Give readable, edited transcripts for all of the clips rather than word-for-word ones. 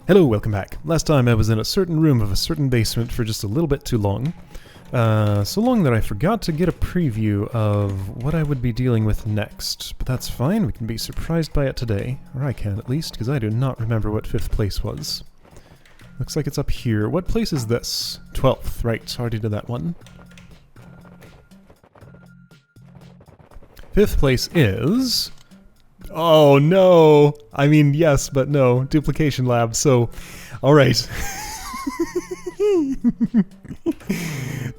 Hello, welcome back. Last time I was in a certain room of a certain basement for just a little bit too long. So long that I forgot to get a preview of what I would be dealing with next. But that's fine, we can be surprised by it today. Or I can at least, because I do not remember what 5th place was. Looks like it's up here. What place is this? 12th, right, already did that one. 5th place is... Oh no! I mean, yes, but no. Duplication Lab, so... Alright.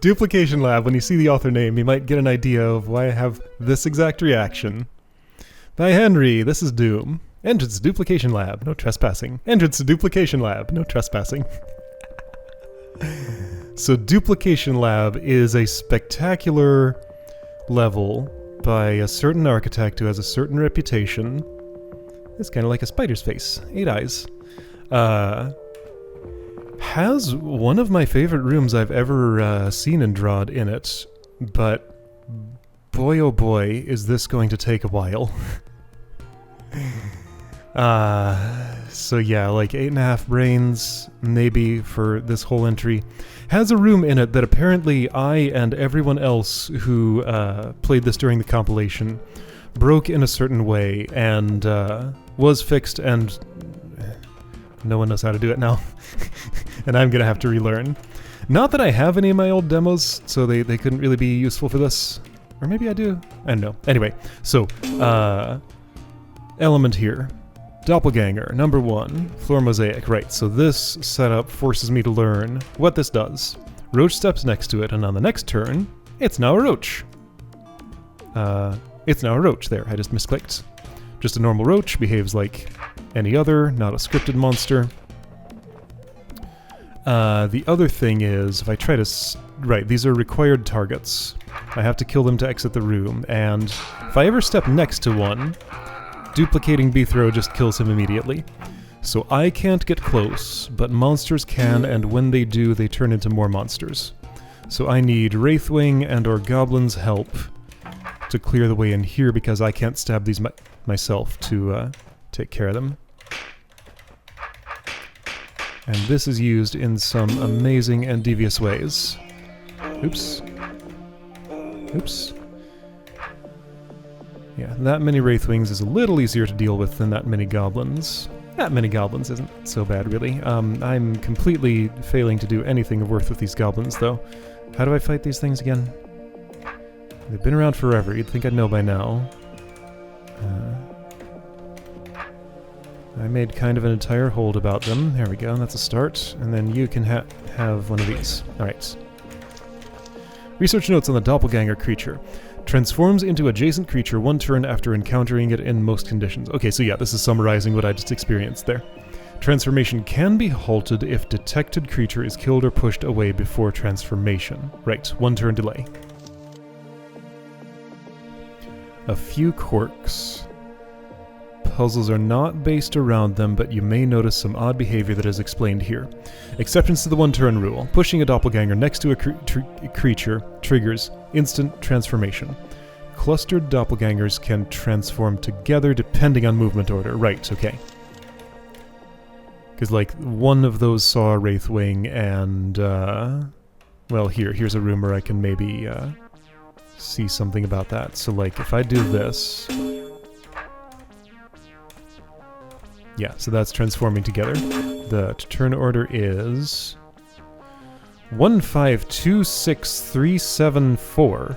Duplication Lab, when you see the author name, you might get an idea of why I have this exact reaction. By Henry, this is Doom. Entrance to Duplication Lab, no trespassing. Entrance to Duplication Lab, no trespassing. So Duplication Lab is a spectacular level by a certain architect who has a certain reputation. It's kind of like a spider's face. 8 eyes. Has one of my favorite rooms I've ever seen in DROD in it, but boy oh boy is this going to take a while. So yeah, like 8.5 brains maybe for this whole entry. Has a room in it that apparently I and everyone else who played this during the compilation broke in a certain way and was fixed, and no one knows how to do it now. And I'm gonna have to relearn. Not that I have any of my old demos, so they couldn't really be useful for this. Or maybe I do. I don't know. Anyway, so element here. Doppelganger, number 1, floor mosaic. Right, so this setup forces me to learn what this does. Roach steps next to it, and on the next turn, it's now a roach. It's now a roach. There, I just misclicked. Just a normal roach, behaves like any other, not a scripted monster. The other thing is, if I try to... Right, these are required targets. I have to kill them to exit the room, and if I ever step next to one, duplicating B-throw just kills him immediately. So I can't get close, but monsters can, and when they do, they turn into more monsters. So I need Wraithwing and or Goblin's help to clear the way in here, because I can't stab these myself to take care of them. And this is used in some amazing and devious ways. Oops. Oops. Yeah, that many Wraithwings is a little easier to deal with than that many Goblins. That many Goblins isn't so bad, really. I'm completely failing to do anything of worth with these Goblins, though. How do I fight these things again? They've been around forever. You'd think I'd know by now. I made kind of an entire hold about them. There we go, that's a start. And then you can have one of these. Alright. Research notes on the doppelganger creature. Transforms into adjacent creature 1 turn after encountering it in most conditions. Okay, so yeah, this is summarizing what I just experienced there. Transformation can be halted if detected creature is killed or pushed away before transformation. Right, 1 turn delay. A few quirks. Puzzles are not based around them, but you may notice some odd behavior that is explained here. Exceptions to the 1-turn rule. Pushing a doppelganger next to a creature triggers instant transformation. Clustered doppelgangers can transform together depending on movement order. Right, okay. Because, like, one of those saw a Wraithwing and, well, here's a room where I can maybe, see something about that. So, like, if I do this... Yeah, so that's transforming together. The turn order is 152674.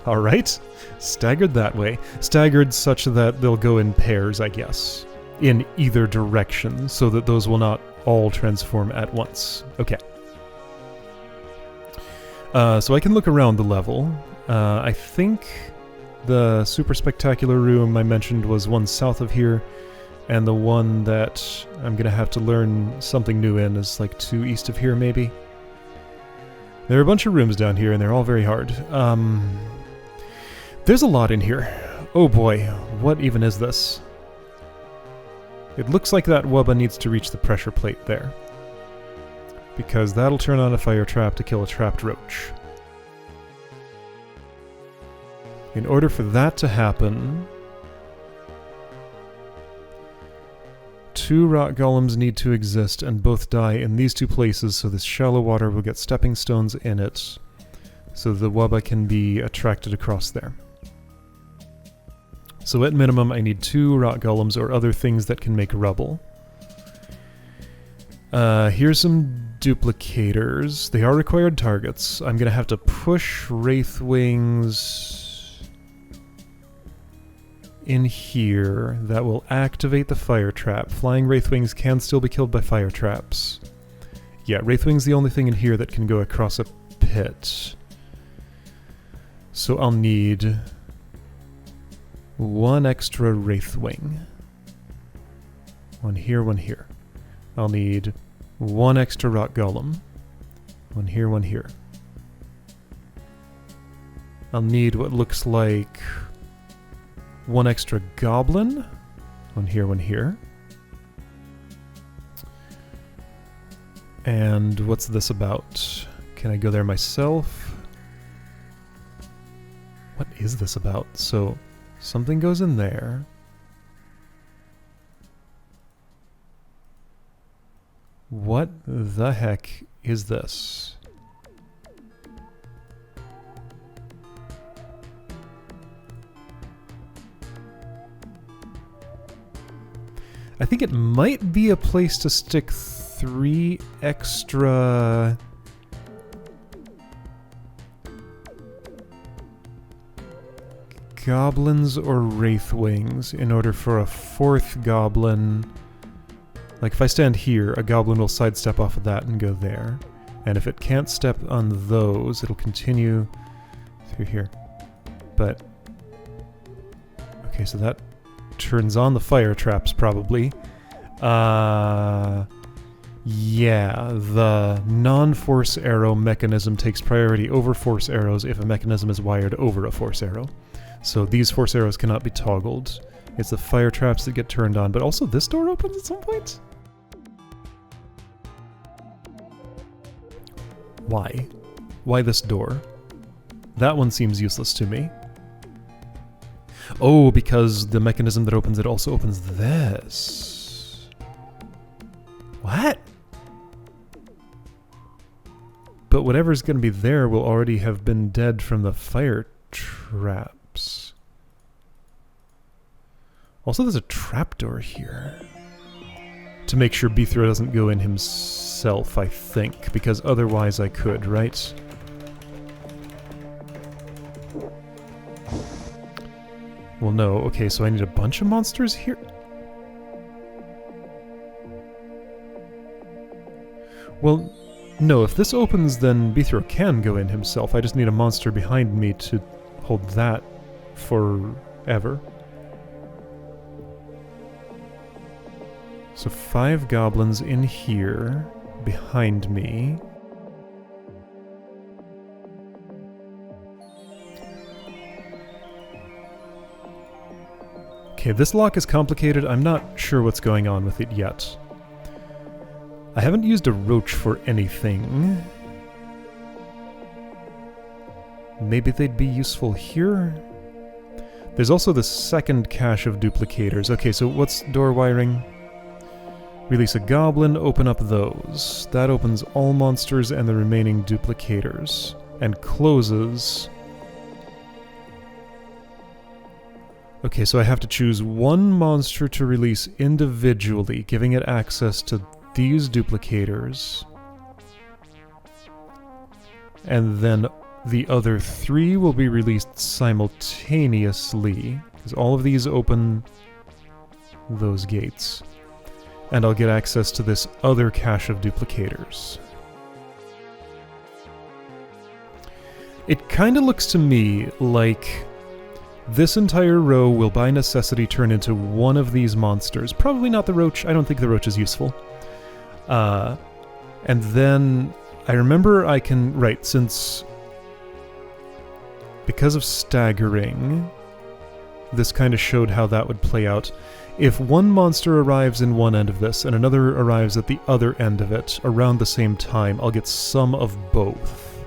All right, staggered that way. Staggered such that they'll go in pairs, I guess, in either direction, so that those will not all transform at once. Okay. So I can look around the level. I think the super spectacular room I mentioned was one south of here. And the one that I'm gonna have to learn something new in is like 2 east of here, maybe? There are a bunch of rooms down here, and they're all very hard. There's a lot in here. Oh boy, what even is this? It looks like that Wubba needs to reach the pressure plate there. Because that'll turn on a fire trap to kill a trapped roach. In order for that to happen... 2 rock golems need to exist and both die in these 2 places, so this shallow water will get stepping stones in it, so the wubba can be attracted across there. So at minimum I need 2 rock golems or other things that can make rubble. Here's some duplicators. They are required targets. I'm gonna have to push Wraithwings in here. That will activate the fire trap. Flying Wraithwings can still be killed by fire traps. Yeah, Wraithwing's the only thing in here that can go across a pit. So I'll need 1 extra Wraithwing. 1 here, 1 here. I'll need 1 extra rock golem. 1 here, 1 here. I'll need what looks like 1 extra goblin. 1 here, 1 here. And what's this about? Can I go there myself? What is this about? So, something goes in there. What the heck is this? I think it might be a place to stick 3 extra goblins or wraithwings in order for a 4th goblin. Like if I stand here, a goblin will sidestep off of that and go there. And if it can't step on those, it'll continue through here. But okay, so that turns on the fire traps probably. Yeah, the non-force arrow mechanism takes priority over force arrows if a mechanism is wired over a force arrow. So these force arrows cannot be toggled. It's the fire traps that get turned on, but also this door opens at some point? Why? Why this door? That one seems useless to me. Oh, because the mechanism that opens it also opens this. What? But whatever's going to be there will already have been dead from the fire traps. Also, there's a trapdoor here. To make sure Bithra doesn't go in himself, I think, because otherwise I could, right? Well, no. Okay, so I need a bunch of monsters here? Well, no, if this opens, then Bithra can go in himself. I just need a monster behind me to hold that forever. So 5 goblins in here, behind me. Okay, this lock is complicated. I'm not sure what's going on with it yet. I haven't used a roach for anything. Maybe they'd be useful here? There's also the second cache of duplicators. Okay, so what's door wiring? Release a goblin, open up those. That opens all monsters and the remaining duplicators. And closes... Okay, so I have to choose 1 monster to release individually, giving it access to these duplicators. And then the other 3 will be released simultaneously, because all of these open those gates. And I'll get access to this other cache of duplicators. It kinda looks to me like this entire row will by necessity turn into one of these monsters. Probably not the roach. I don't think the roach is useful. And then I remember I can... Right, since... Because of staggering, this kind of showed how that would play out. If one monster arrives in one end of this and another arrives at the other end of it around the same time, I'll get some of both.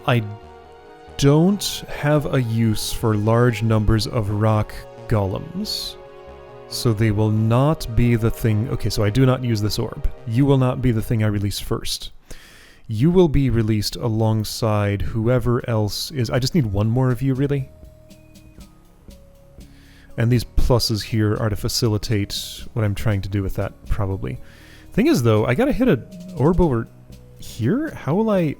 I don't have a use for large numbers of rock golems. So they will not be the thing... Okay, so I do not use this orb. You will not be the thing I release first. You will be released alongside whoever else is... I just need one more of you, really. And these pluses here are to facilitate what I'm trying to do with that, probably. Thing is, though, I gotta hit an orb over here? How will I...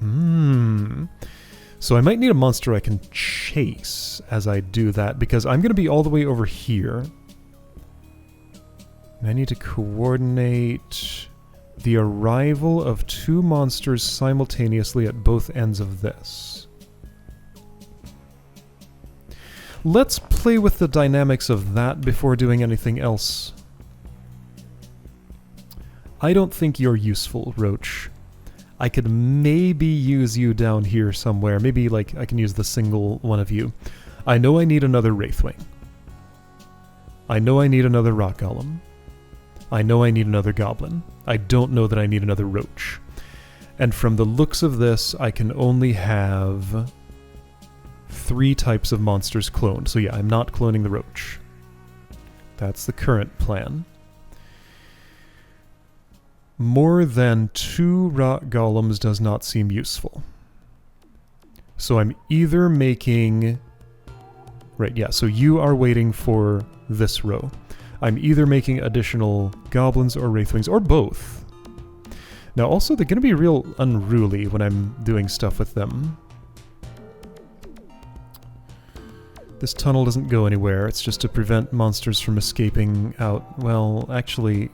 So I might need a monster I can chase as I do that, because I'm gonna be all the way over here. And I need to coordinate the arrival of 2 monsters simultaneously at both ends of this. Let's play with the dynamics of that before doing anything else. I don't think you're useful, Roach. I could maybe use you down here somewhere. Maybe, like, I can use the single one of you. I know I need another Wraithwing. I know I need another Rock Golem. I know I need another Goblin. I don't know that I need another Roach. And from the looks of this, I can only have 3 types of monsters cloned. So yeah, I'm not cloning the Roach. That's the current plan. More than 2 Rock Golems does not seem useful. So I'm either making... Right, yeah, so you are waiting for this row. I'm either making additional Goblins or Wraithwings, or both. Now also, they're going to be real unruly when I'm doing stuff with them. This tunnel doesn't go anywhere, it's just to prevent monsters from escaping out. Well, actually...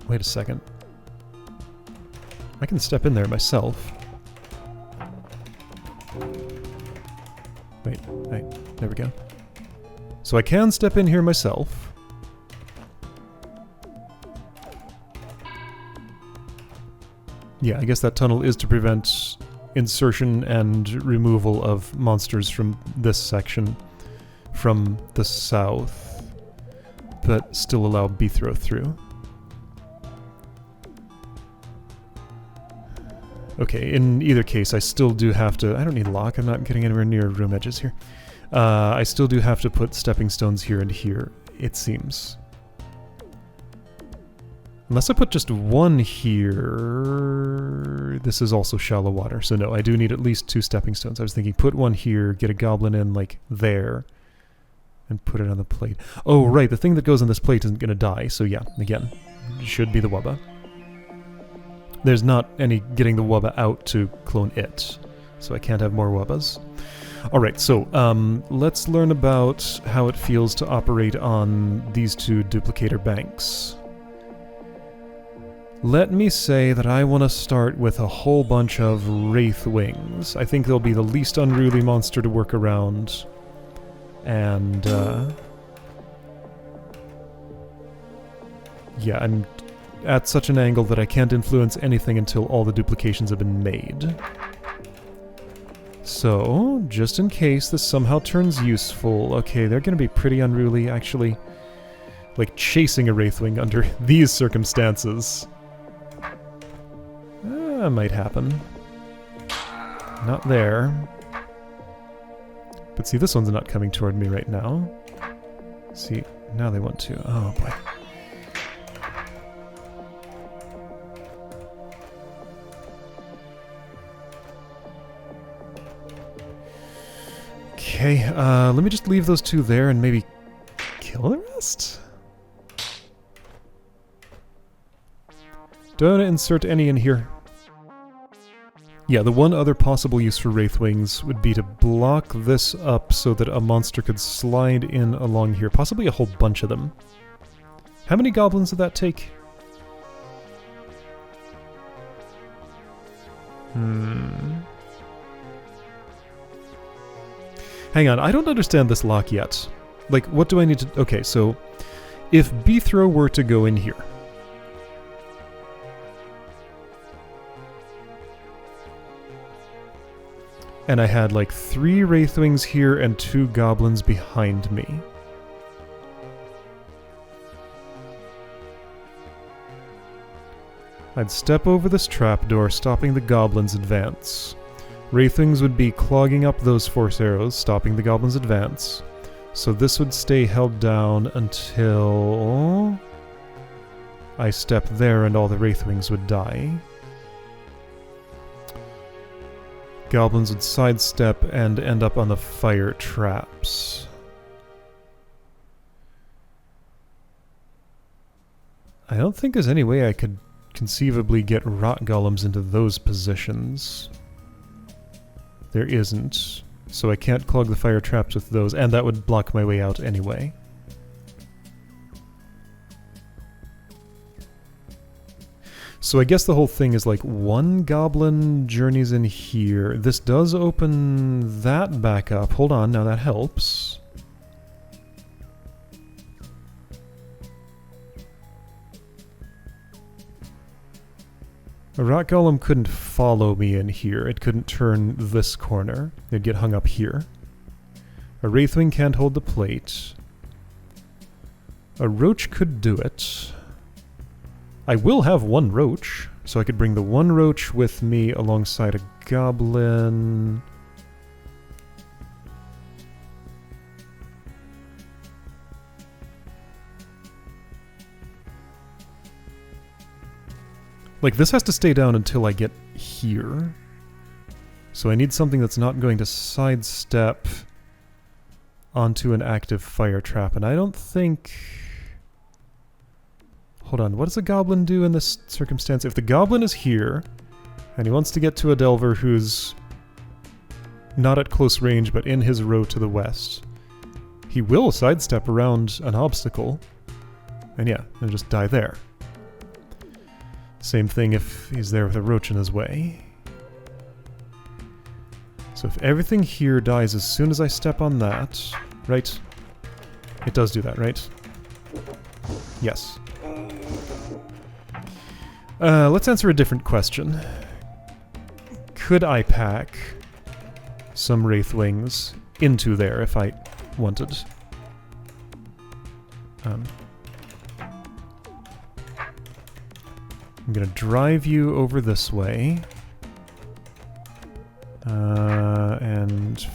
Wait a second. I can step in there myself. Wait, there we go. So I can step in here myself. Yeah, I guess that tunnel is to prevent insertion and removal of monsters from this section from the south, but still allow Bithro through. Okay, in either case, I still do have to... I don't need lock, I'm not getting anywhere near room edges here. I still do have to put stepping stones here and here, it seems. Unless I put just one here... This is also shallow water, so no, I do need at least 2 stepping stones. I was thinking put one here, get a goblin in, like, there, and put it on the plate. Oh, right, the thing that goes on this plate isn't going to die, so yeah, again, should be the Wubba. There's not any getting the Wubba out to clone it, so I can't have more Wubbas. Alright, so let's learn about how it feels to operate on these 2 duplicator banks. Let me say that I want to start with a whole bunch of Wraithwings. I think they'll be the least unruly monster to work around. And, yeah, I'm at such an angle that I can't influence anything until all the duplications have been made. So, just in case this somehow turns useful... Okay, they're going to be pretty unruly, actually. Like, chasing a Wraithwing under these circumstances. Might happen. Not there. But see, this one's not coming toward me right now. See, now they want to. Oh, boy. Okay, let me just leave those 2 there and maybe kill the rest? Don't insert any in here. Yeah, the one other possible use for Wraithwings would be to block this up so that a monster could slide in along here. Possibly a whole bunch of them. How many goblins did that take? Hang on, I don't understand this lock yet. Like, what do I need to... Okay, so if Bithro were to go in here... and I had like 3 Wraithwings here and 2 goblins behind me. I'd step over this trapdoor, stopping the goblins' advance. Wraithlings would be clogging up those force arrows, stopping the goblins' advance. So this would stay held down until I step there and all the Wraithlings would die. Goblins would sidestep and end up on the fire traps. I don't think there's any way I could conceivably get rot golems into those positions. There isn't. So I can't clog the fire traps with those, and that would block my way out anyway. So I guess the whole thing is like one goblin journeys in here. This does open that back up. Hold on, now that helps. A rock golem couldn't follow me in here. It couldn't turn this corner. It'd get hung up here. A wraithwing can't hold the plate. A roach could do it. I will have one roach, so I could bring the one roach with me alongside a goblin. Like, this has to stay down until I get here. So I need something that's not going to sidestep onto an active fire trap, and I don't think... Hold on, what does a goblin do in this circumstance? If the goblin is here, and he wants to get to a delver who's not at close range, but in his row to the west, he will sidestep around an obstacle, and yeah, he'll just die there. Same thing if he's there with a roach in his way. So if everything here dies as soon as I step on that, right? It does do that, right? Yes. Let's answer a different question. Could I pack some Wraithwings into there if I wanted? I'm gonna drive you over this way. And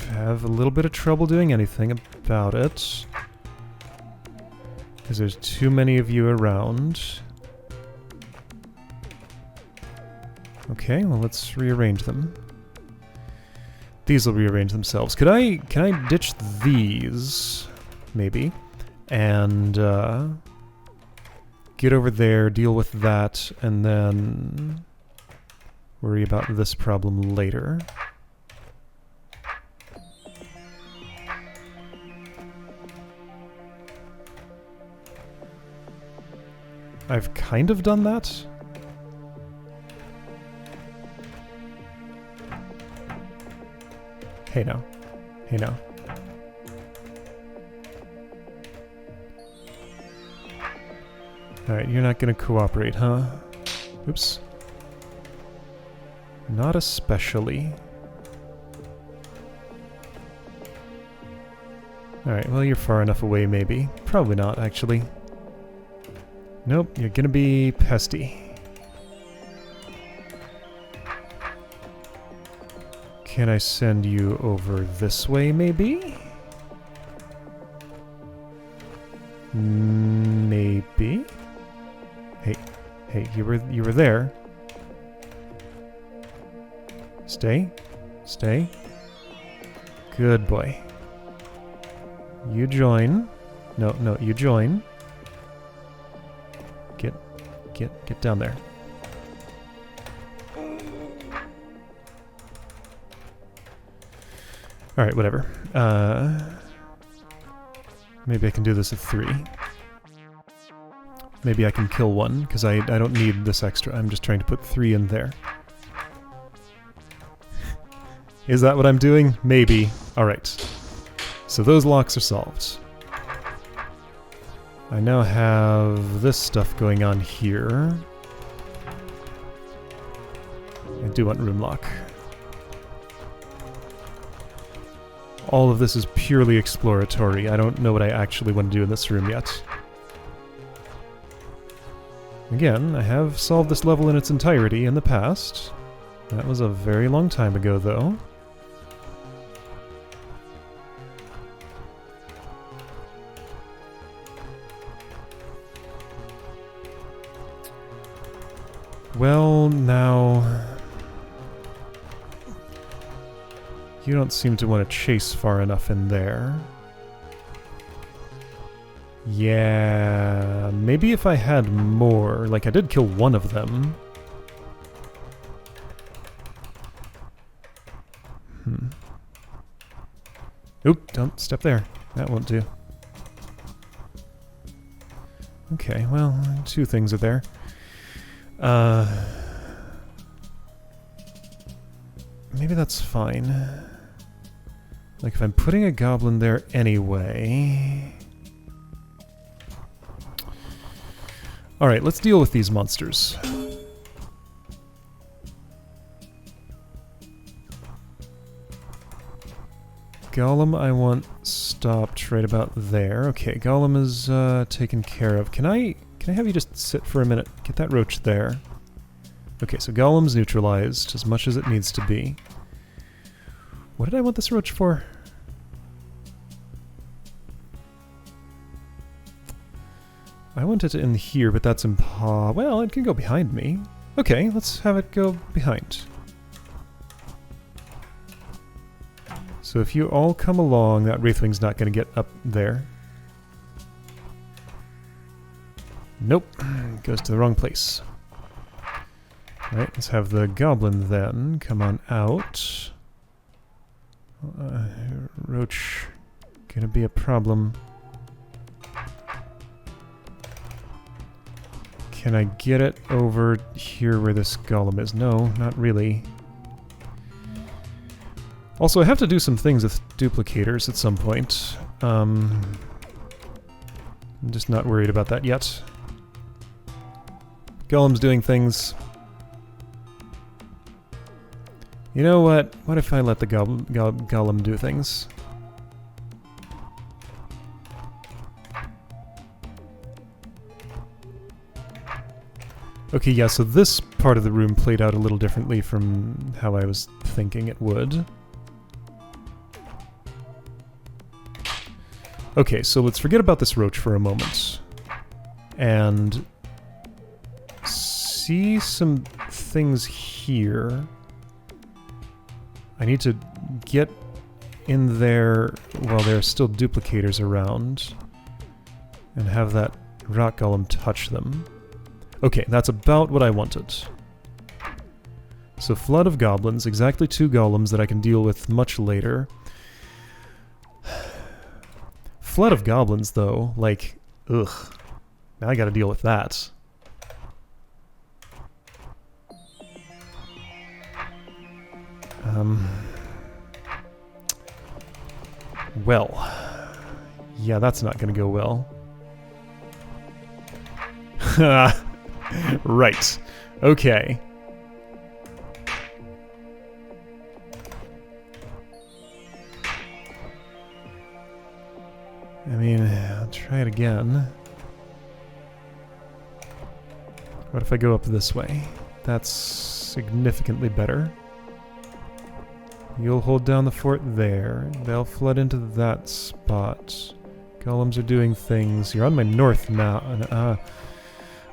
have a little bit of trouble doing anything about it. Because there's too many of you around. Okay, well let's rearrange them. These will rearrange themselves. Can I ditch these? Maybe. And get over there, deal with that, and then worry about this problem later. I've kind of done that. Hey now. Hey now. Alright, you're not gonna cooperate, huh? Oops. Not especially. Alright, well you're far enough away maybe. Probably not, actually. Nope, you're gonna be pesty. Can I send you over this way, maybe? Maybe? Hey, you were there. Stay. Stay. Good boy. You join. No, you join. Get down there. Alright, whatever. Maybe I can do this at 3. Maybe I can kill one, because I don't need this extra. I'm just trying to put 3 in there. Is that what I'm doing? Maybe. Alright. So those locks are solved. I now have this stuff going on here. I do want room lock. All of this is purely exploratory. I don't know what I actually want to do in this room yet. Again, I have solved this level in its entirety in the past. That was a very long time ago, though. Well, now... You don't seem to want to chase far enough in there. Yeah, maybe if I had more. Like, I did kill one of them. Oop, don't step there. That won't do. Okay, well, two things are there. Maybe that's fine. Like, if I'm putting a goblin there anyway... Alright, let's deal with these monsters. Golem I want stopped right about there. Okay, Golem is taken care of. Can I have you just sit for a minute? Get that roach there. Okay, so Golem's neutralized as much as it needs to be. What did I want this roach for? I want it in here, but that's well, it can go behind me. Okay, let's have it go behind. So if you all come along, that Wraithwing's not going to get up there. Nope, goes to the wrong place. Alright, let's have the goblin then come on out. Roach, gonna be a problem. Can I get it over here where this golem is? No, not really. Also, I have to do some things with duplicators at some point. I'm just not worried about that yet. Golem's doing things. You know what? What if I let the golem do things? Okay, yeah, so this part of the room played out a little differently from how I was thinking it would. Okay, so let's forget about this roach for a moment. And see some things here. I need to get in there while there are still duplicators around and have that rock golem touch them. Okay, that's about what I wanted. So flood of goblins, exactly 2 golems that I can deal with much later. Flood of goblins, though, like, ugh. Now I gotta deal with that. Well. Yeah, that's not gonna go well. Right. Okay. I mean, I'll try it again. What if I go up this way? That's significantly better. You'll hold down the fort there. They'll flood into that spot. Golems are doing things. You're on my north now.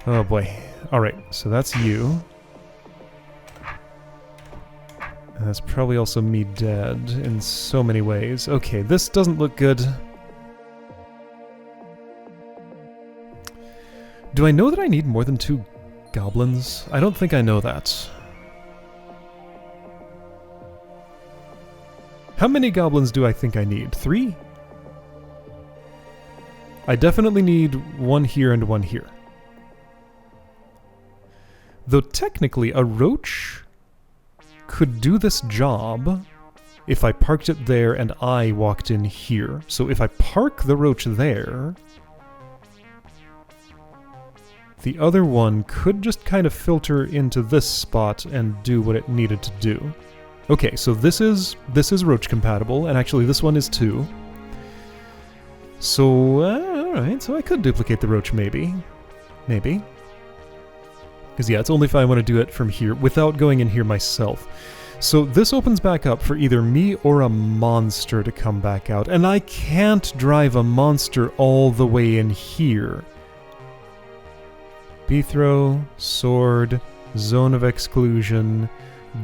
Oh boy. Alright, so that's you. And that's probably also me dead in so many ways. Okay, this doesn't look good. Do I know that I need more than 2 goblins? I don't think I know that. How many goblins do I think I need? 3? I definitely need 1 here and 1 here. Though technically a roach could do this job if I parked it there and I walked in here. So if I park the roach there, the other one could just kind of filter into this spot and do what it needed to do. Okay, so this is roach compatible, and actually this one is too. So, alright, so I could duplicate the roach maybe. Maybe. Because yeah, it's only if I want to do it from here without going in here myself. So this opens back up for either me or a monster to come back out. And I can't drive a monster all the way in here. Bethrow, sword, zone of exclusion.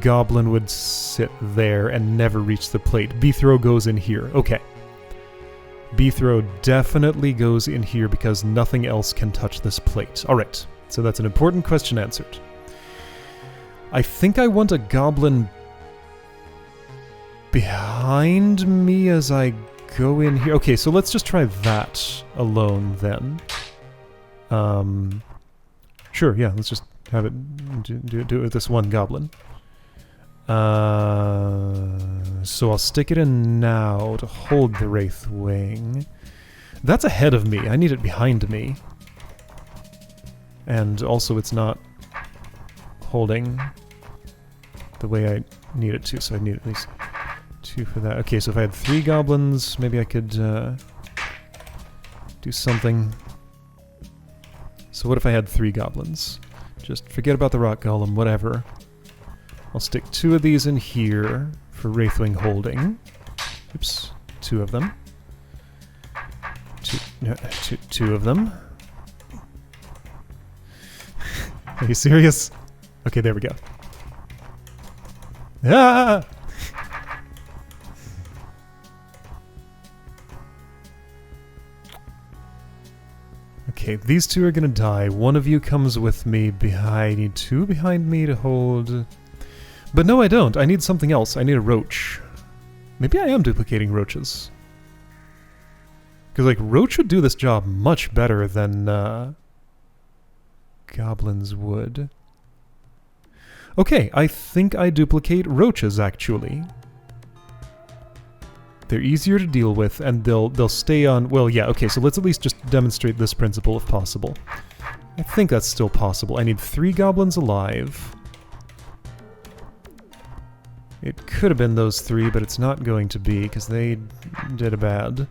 Goblin would sit there and never reach the plate. Bethrow goes in here. Okay. Bethrow definitely goes in here because nothing else can touch this plate. Alright, so that's an important question answered. I think I want a goblin behind me as I go in here. Okay, so let's just try that alone then. Sure, yeah, let's just have it do it with this one goblin. So I'll stick it in now to hold the Wraith Wing. That's ahead of me. I need it behind me. And also it's not holding the way I need it to, so I need at least 2 for that. Okay, so if I had 3 goblins, maybe I could do something. So what if I had 3 goblins? Just forget about the rock golem, whatever. I'll stick 2 of these in here for Wraithwing holding. Oops, 2 of them. 2 of them. Are you serious? Okay, there we go. Ah! Okay, these 2 are gonna die. One of you comes with me behind. I need 2 behind me to hold. But no, I don't. I need something else. I need a roach. Maybe I am duplicating roaches. Because, like, roach would do this job much better than goblins would. Okay, I think I duplicate roaches, actually. They're easier to deal with, and they'll stay on... Well, yeah, okay, so let's at least just demonstrate this principle if possible. I think that's still possible. I need 3 goblins alive. It could have been those 3, but it's not going to be, because they did a bad.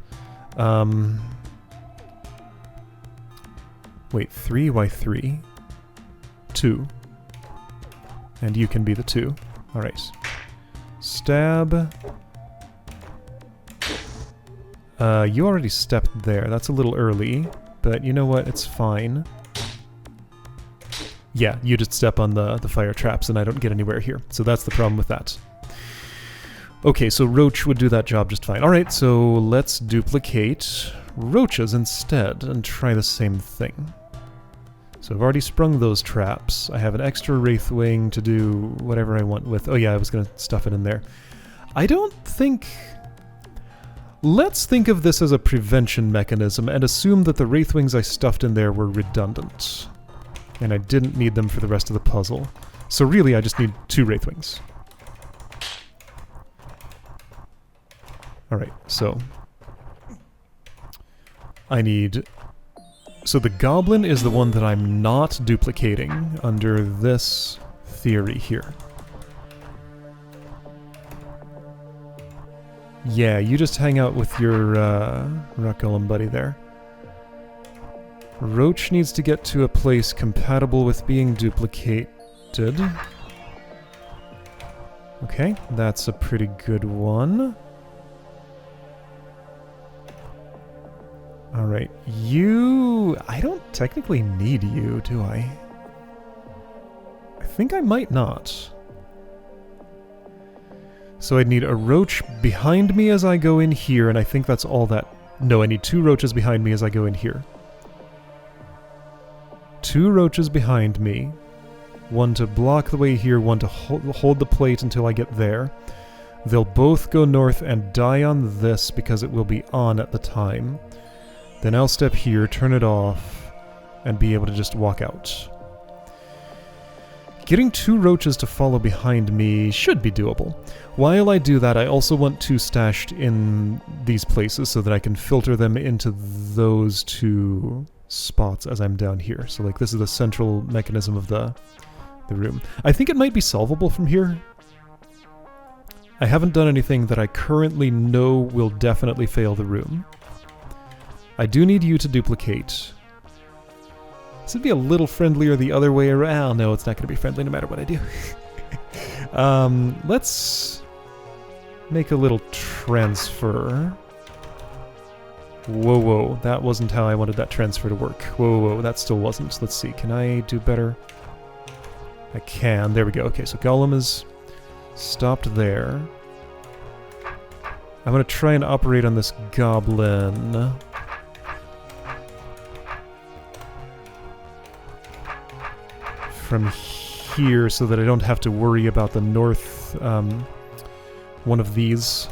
Wait, 3? Why 3? 2. And you can be the 2. Alright. Stab. You already stepped there. That's a little early, but you know what? It's fine. Yeah, you just step on the fire traps and I don't get anywhere here. So that's the problem with that. Okay, so Roach would do that job just fine. Alright, so let's duplicate roaches instead and try the same thing. So I've already sprung those traps. I have an extra Wraithwing to do whatever I want with... Oh yeah, I was going to stuff it in there. I don't think... Let's think of this as a prevention mechanism and assume that the Wraithwings I stuffed in there were redundant. And I didn't need them for the rest of the puzzle. So really, I just need 2 Wraithwings. Alright, so... I need... So the Goblin is the one that I'm not duplicating under this theory here. Yeah, you just hang out with your rock golem buddy there. Roach needs to get to a place compatible with being duplicated. Okay, that's a pretty good one. Alright, you... I don't technically need you, do I? I think I might not. So I'd need a roach behind me as I go in here, and I think that's all that... No, I need 2 roaches behind me as I go in here. 2 roaches behind me. One to block the way here, one to hold the plate until I get there. They'll both go north and die on this because it will be on at the time. Then I'll step here, turn it off, and be able to just walk out. Getting 2 roaches to follow behind me should be doable. While I do that, I also want 2 stashed in these places so that I can filter them into those 2 spots as I'm down here. So like this is the central mechanism of the room. I think it might be solvable from here. I haven't done anything that I currently know will definitely fail the room. I do need you to duplicate. This would be a little friendlier the other way around. No, it's not going to be friendly no matter what I do. Let's make a little transfer. Whoa, whoa. That wasn't how I wanted that transfer to work. Whoa, whoa, that still wasn't. Let's see. Can I do better? I can. There we go. Okay, so Golem is stopped there. I'm going to try and operate on this goblin. From here so that I don't have to worry about the north one of these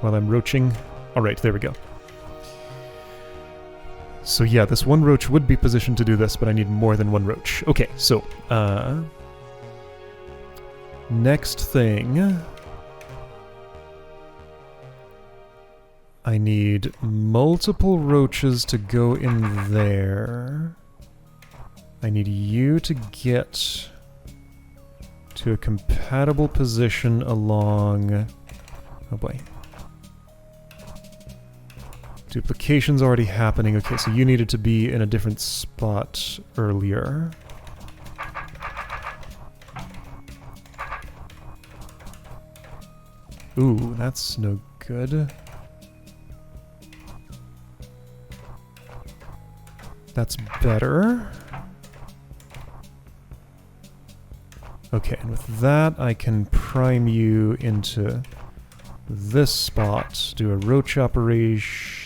while I'm roaching. Alright, there we go. So yeah, this one roach would be positioned to do this, but I need more than one roach. Okay, so next thing, I need multiple roaches to go in there. I need you to get to a compatible position along... Oh boy. Duplication's already happening. Okay, so you needed to be in a different spot earlier. Ooh, that's no good. That's better. Okay, and with that, I can prime you into this spot. Do a roach operation.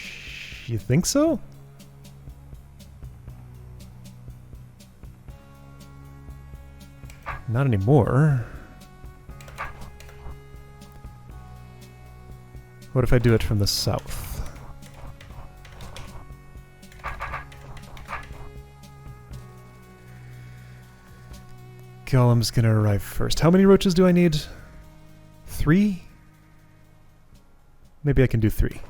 You think so? Not anymore. What if I do it from the south? Golem's gonna arrive first. How many roaches do I need? 3? Maybe I can do 3.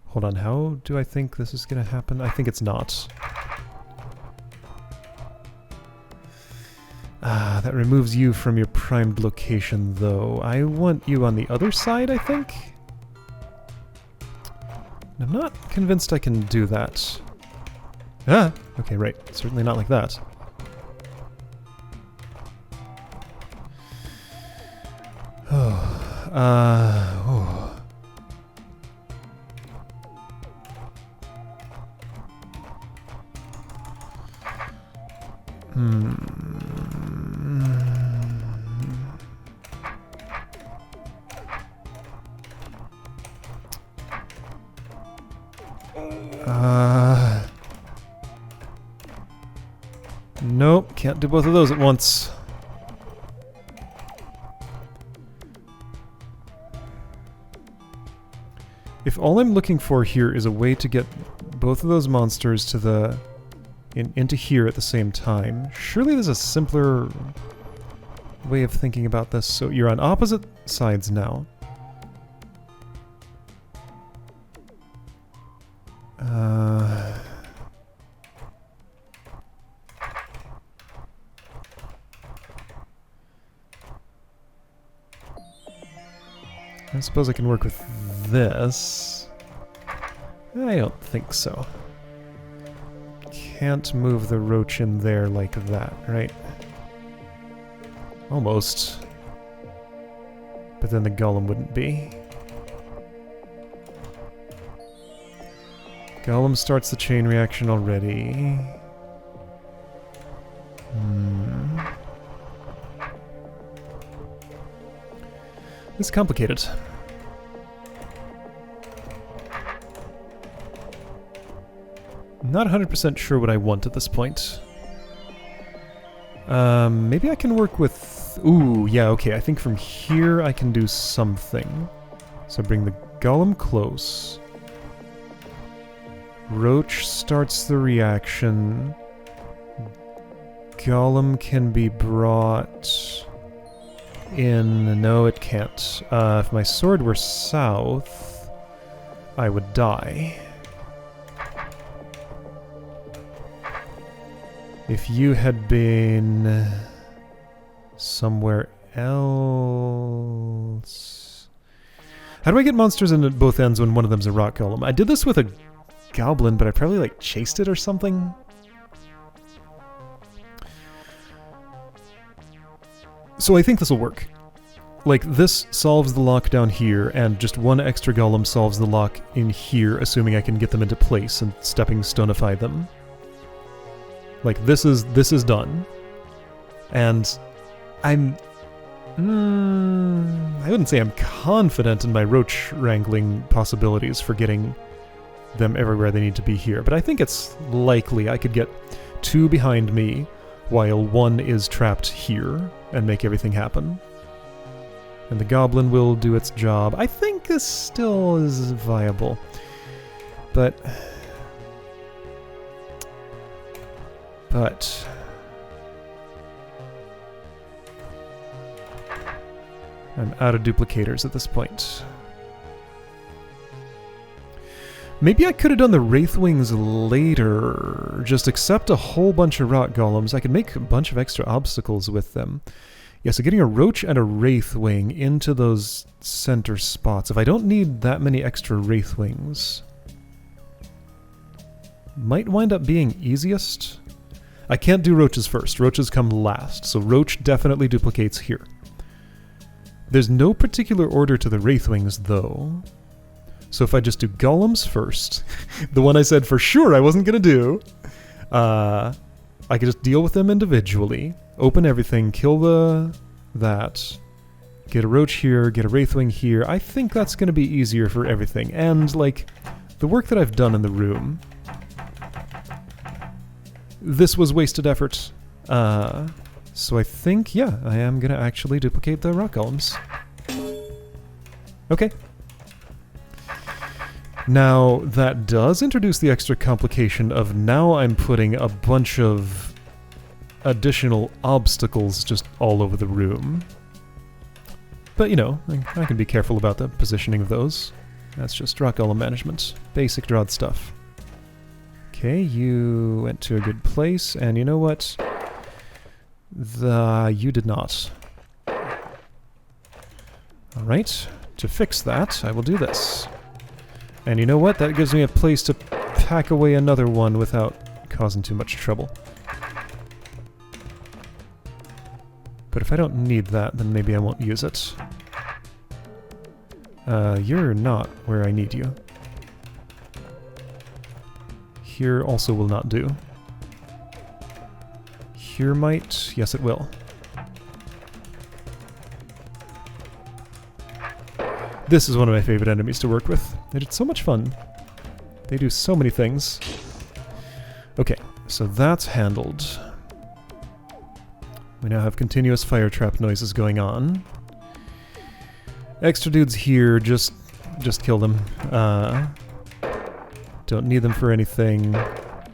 Hold on, how do I think this is gonna happen? I think it's not. Ah, that removes you from your primed location, though. I want you on the other side, I think? I'm not convinced I can do that. Ah! Okay, right. Certainly not like that. Oh. Oh. Nope, can't do both of those at once. If all I'm looking for here is a way to get both of those monsters to the... into here at the same time, surely there's a simpler way of thinking about this. So you're on opposite sides now. I suppose I can work with this. I don't think so. Can't move the roach in there like that, right? Almost. But then the golem wouldn't be. Golem starts the chain reaction already. It's complicated. Not 100% sure what I want at this point. Maybe I can work with... Ooh, yeah, okay. I think from here I can do something. So bring the golem close. Roach starts the reaction. Golem can be brought in... No, it can't. If my sword were south, I would die. If you had been somewhere else... How do I get monsters in at both ends when one of them's a rock golem? I did this with a goblin, but I probably like chased it or something. So I think this will work. Like, this solves the lock down here, and just one extra golem solves the lock in here, assuming I can get them into place and stepping stonify them. Like, this is done. And I'm... I wouldn't say I'm confident in my roach wrangling possibilities for getting them everywhere they need to be here, but I think it's likely I could get 2 behind me while 1 is trapped here and make everything happen. And the goblin will do its job. I think this still is viable. But... I'm out of duplicators at this point. Maybe I could have done the Wraithwings later. Just accept a whole bunch of rot golems. I could make a bunch of extra obstacles with them. Yeah, so getting a Roach and a Wraithwing into those center spots. If I don't need that many extra Wraithwings, might wind up being easiest. I can't do Roaches first. Roaches come last, so Roach definitely duplicates here. There's no particular order to the Wraithwings, though. So if I just do Golems first, the one I said for sure I wasn't going to do, I could just deal with them individually, open everything, kill that, get a Roach here, get a Wraithwing here. I think that's going to be easier for everything. And, like, the work that I've done in the room, this was wasted effort. So I think, yeah, I am going to actually duplicate the rock golems. Okay. Now, that does introduce the extra complication of now I'm putting a bunch of additional obstacles just all over the room. But, you know, I can be careful about the positioning of those. That's just rock golem management. Basic DROD stuff. Okay, you went to a good place, and you know what? You did not. Alright, to fix that, I will do this. And you know what? That gives me a place to pack away another one without causing too much trouble. But if I don't need that, then maybe I won't use it. You're not where I need you. Here also will not do. Here might... yes, it will. This is one of my favorite enemies to work with. They're so much fun. They do so many things. Okay, so that's handled. We now have continuous fire trap noises going on. Extra dudes here, just kill them. Don't need them for anything.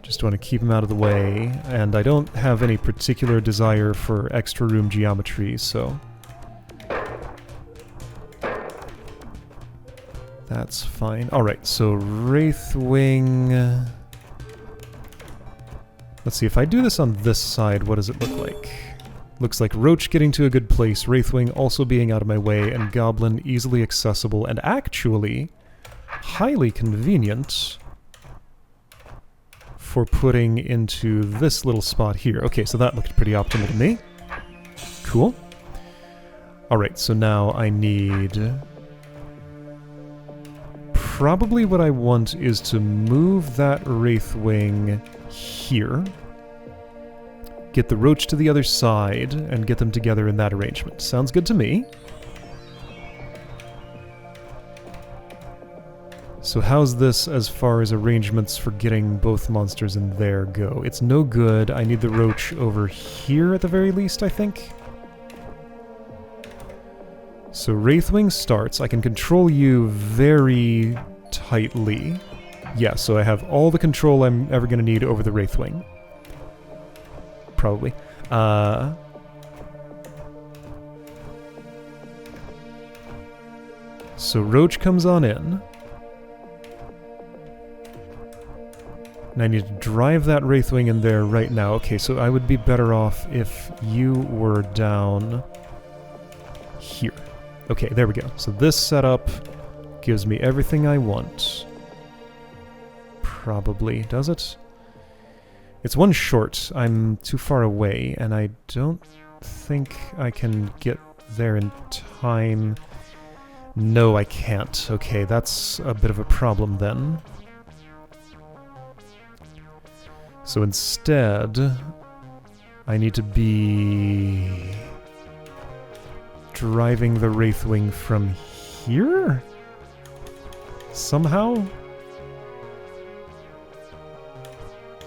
Just want to keep them out of the way. And I don't have any particular desire for extra room geometry, so... that's fine. Alright, so Wraithwing... let's see, if I do this on this side, what does it look like? Looks like Roach getting to a good place, Wraithwing also being out of my way, and Goblin easily accessible, and actually highly convenient for putting into this little spot here. Okay, so that looked pretty optimal to me. Cool. Alright, so now I need... probably what I want is to move that Wraithwing here. Get the Roach to the other side, and get them together in that arrangement. Sounds good to me. So how's this as far as arrangements for getting both monsters in there go? It's no good. I need the Roach over here at the very least, I think. So Wraithwing starts. I can control you very tightly. Yeah, so I have all the control I'm ever going to need over the Wraithwing. Probably. So Roach comes on in. And I need to drive that Wraithwing in there right now. Okay, so I would be better off if you were down here. Okay, there we go. So this setup gives me everything I want. probably. Does it? It's one short. I'm too far away, and I don't think I can get there in time. No, I can't. Okay, that's a bit of a problem then. So instead, I need to be driving the Wraithwing from here? Somehow?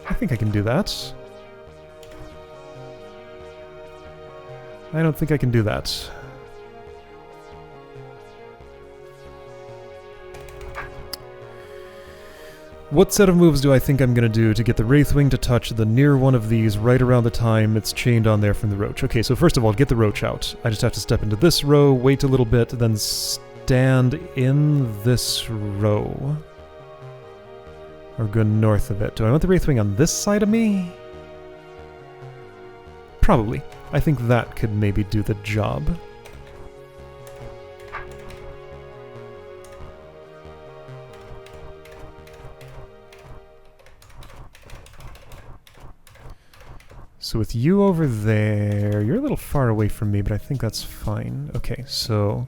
I think I can do that. I don't think I can do that. What set of moves do I think I'm going to do to get the Wraithwing to touch the near one of these right around the time it's chained on there from the roach? Okay, so first of all, get the roach out. I just have to step into this row, wait a little bit, then stand in this row. Or go north of it. Do I want the Wraithwing on this side of me? Probably. I think that could maybe do the job. So with you over there, you're a little far away from me, but I think that's fine. Okay, so...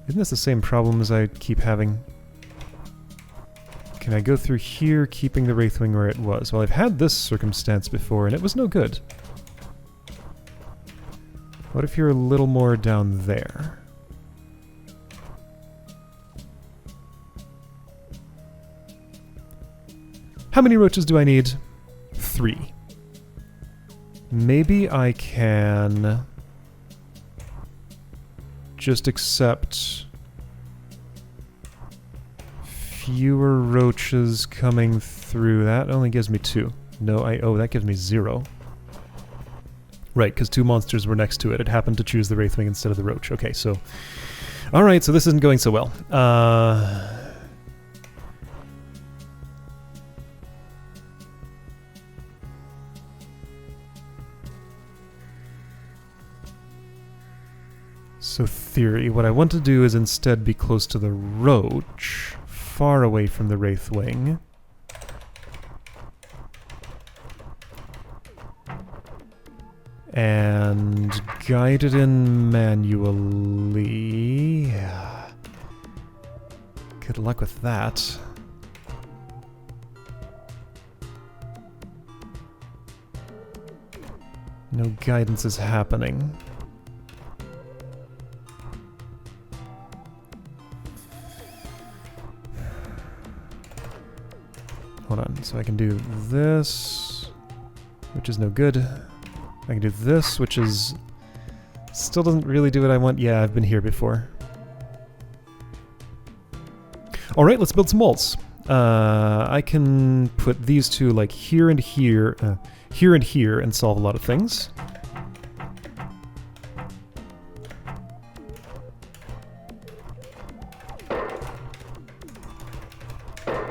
Isn't this the same problem as I keep having? Can I go through here, keeping the Wraithwing where it was? Well, I've had this circumstance before, and it was no good. What if you're a little more down there? How many roaches do I need? 3. Maybe I can just accept fewer roaches coming through. That only gives me 2. No, that gives me 0. Right, because 2 monsters were next to it. It happened to choose the Wraithwing instead of the roach. Okay, so... Alright, so this isn't going so well. So theory, what I want to do is instead be close to the roach, far away from the Wraithwing. And guide it in manually. Good luck with that. No guidance is happening. Hold on, so I can do this, which is no good. I can do this, which is... still doesn't really do what I want. Yeah, I've been here before. Alright, let's build some walls. I can put these two like here and here, and solve a lot of things.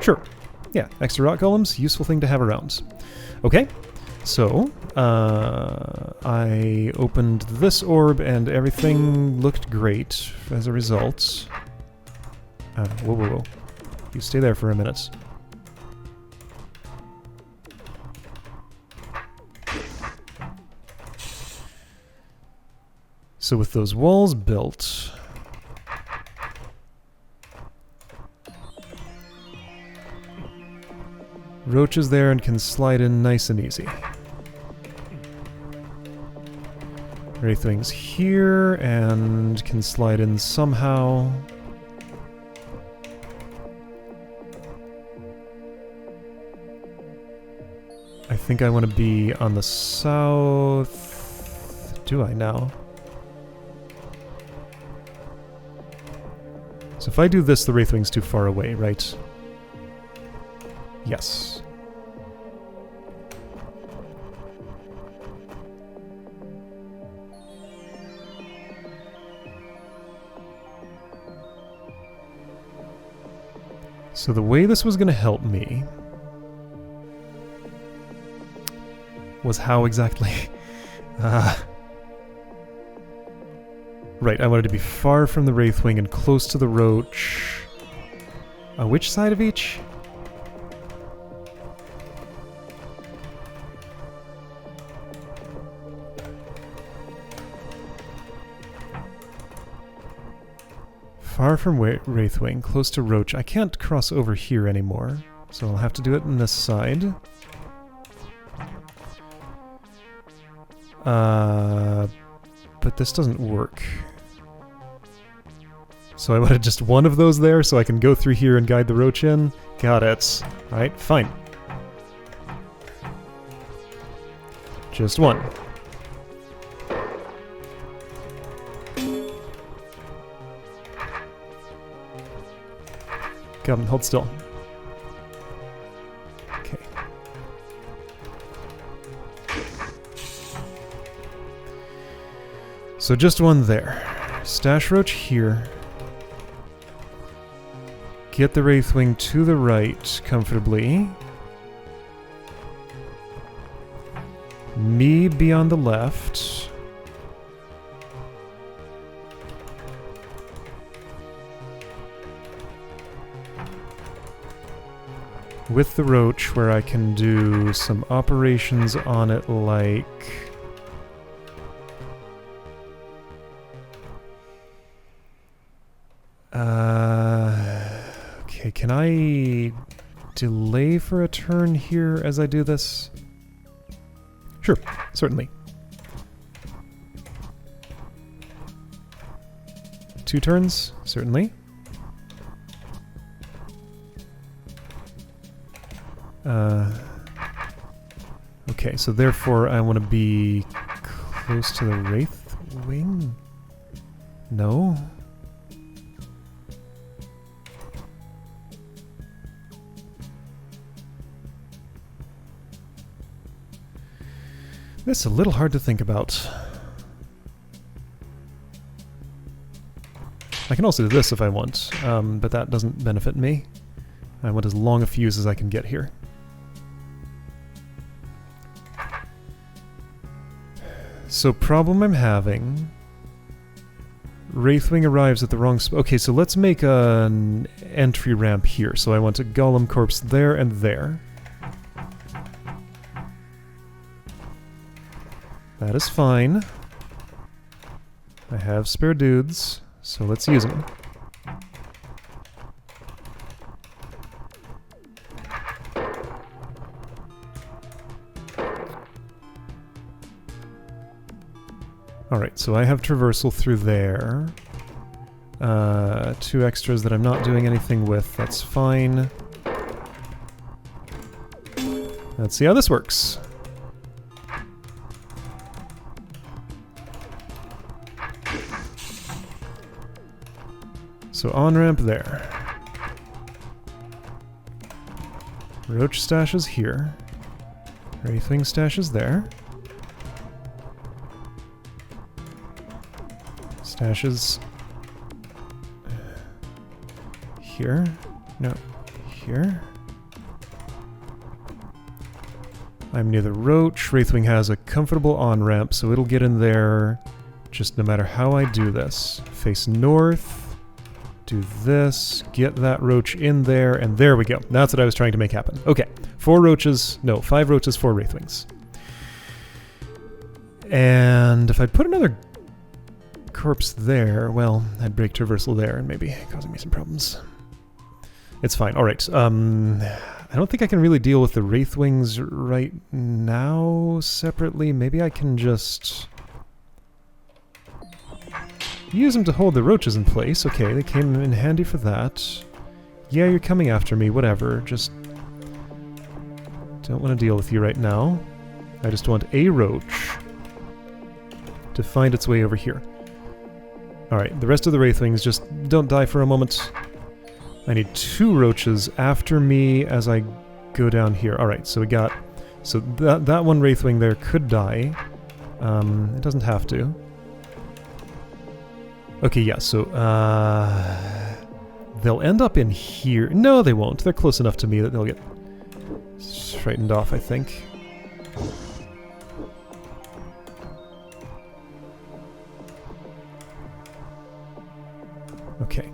Sure. Yeah, extra rock golems, useful thing to have around. Okay, so I opened this orb and everything looked great as a result. Whoa. You stay there for a minute. So with those walls built... Roach is there and can slide in nice and easy. Wraithwing's here and can slide in somehow. I think I want to be on the south... Do I now? So if I do this, the Wraithwing's too far away, right? Yes. So the way this was going to help me was how exactly? Right, I wanted to be far from the Wraithwing and close to the roach. Which side of each? Far from Wraithwing, close to Roach. I can't cross over here anymore, so I'll have to do it on this side. But this doesn't work. So I wanted just one of those there so I can go through here and guide the Roach in. Got it. Alright, fine. Just one. Come, hold still. Okay. So just one there. Stash Roach here. Get the Wraithwing to the right comfortably. Me be on the left. With the Roach, where I can do some operations on it like... okay, can I delay for a turn here as I do this? Sure, certainly. 2 turns, certainly. Okay, so therefore I want to be close to the Wraithwing? No? This is a little hard to think about. I can also do this if I want, but that doesn't benefit me. I want as long a fuse as I can get here. So problem I'm having... Wraithwing arrives at the wrong spot. Okay, so let's make an entry ramp here. So I want a Golem Corpse there and there. That is fine. I have spare dudes, so let's use them. Alright, so I have traversal through there. 2 extras that I'm not doing anything with, that's fine. Let's see how this works. So on-ramp there. Roach stashes here. Wraithwing stashes there. Stashes here. No, here. I'm near the Roach. Wraithwing has a comfortable on-ramp, so it'll get in there just no matter how I do this. Face north, do this, get that Roach in there, and there we go. That's what I was trying to make happen. Okay, 4 Roaches, no, 5 Roaches, 4 Wraithwings. And if I'd put another corpse there, well, I'd break traversal there and maybe causing me some problems. It's fine. Alright, I don't think I can really deal with the Wraithwings right now separately. Maybe I can just use them to hold the Roaches in place. Okay, they came in handy for that. Yeah, you're coming after me, whatever. Just don't want to deal with you right now. I just want a Roach to find its way over here. Alright, the rest of the Wraithwings just don't die for a moment. I need 2 Roaches after me as I go down here. Alright, so we got... So that one Wraithwing there could die. It doesn't have to. Okay, yeah, so... they'll end up in here. No, they won't. They're close enough to me that they'll get frightened off, I think. Okay.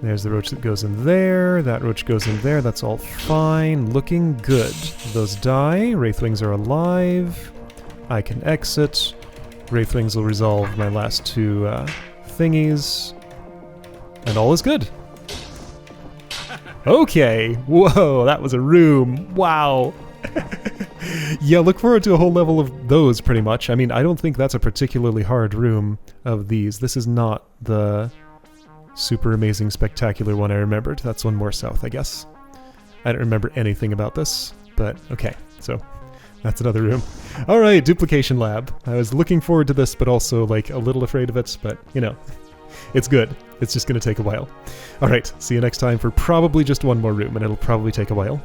There's the roach that goes in there. That roach goes in there. That's all fine. Looking good. Those die. Wraithwings are alive. I can exit. Wraithwings will resolve my last two thingies. And all is good. Okay. Whoa, that was a room. Wow. Yeah, look forward to a whole level of those, pretty much. I mean, I don't think that's a particularly hard room of these. This is not the super amazing, spectacular one I remembered. That's one more south, I guess. I don't remember anything about this, but okay, so that's another room. Alright, Duplication Lab. I was looking forward to this, but also, like, a little afraid of it, but, you know, it's good. It's just gonna take a while. Alright, see you next time for probably just one more room, and it'll probably take a while.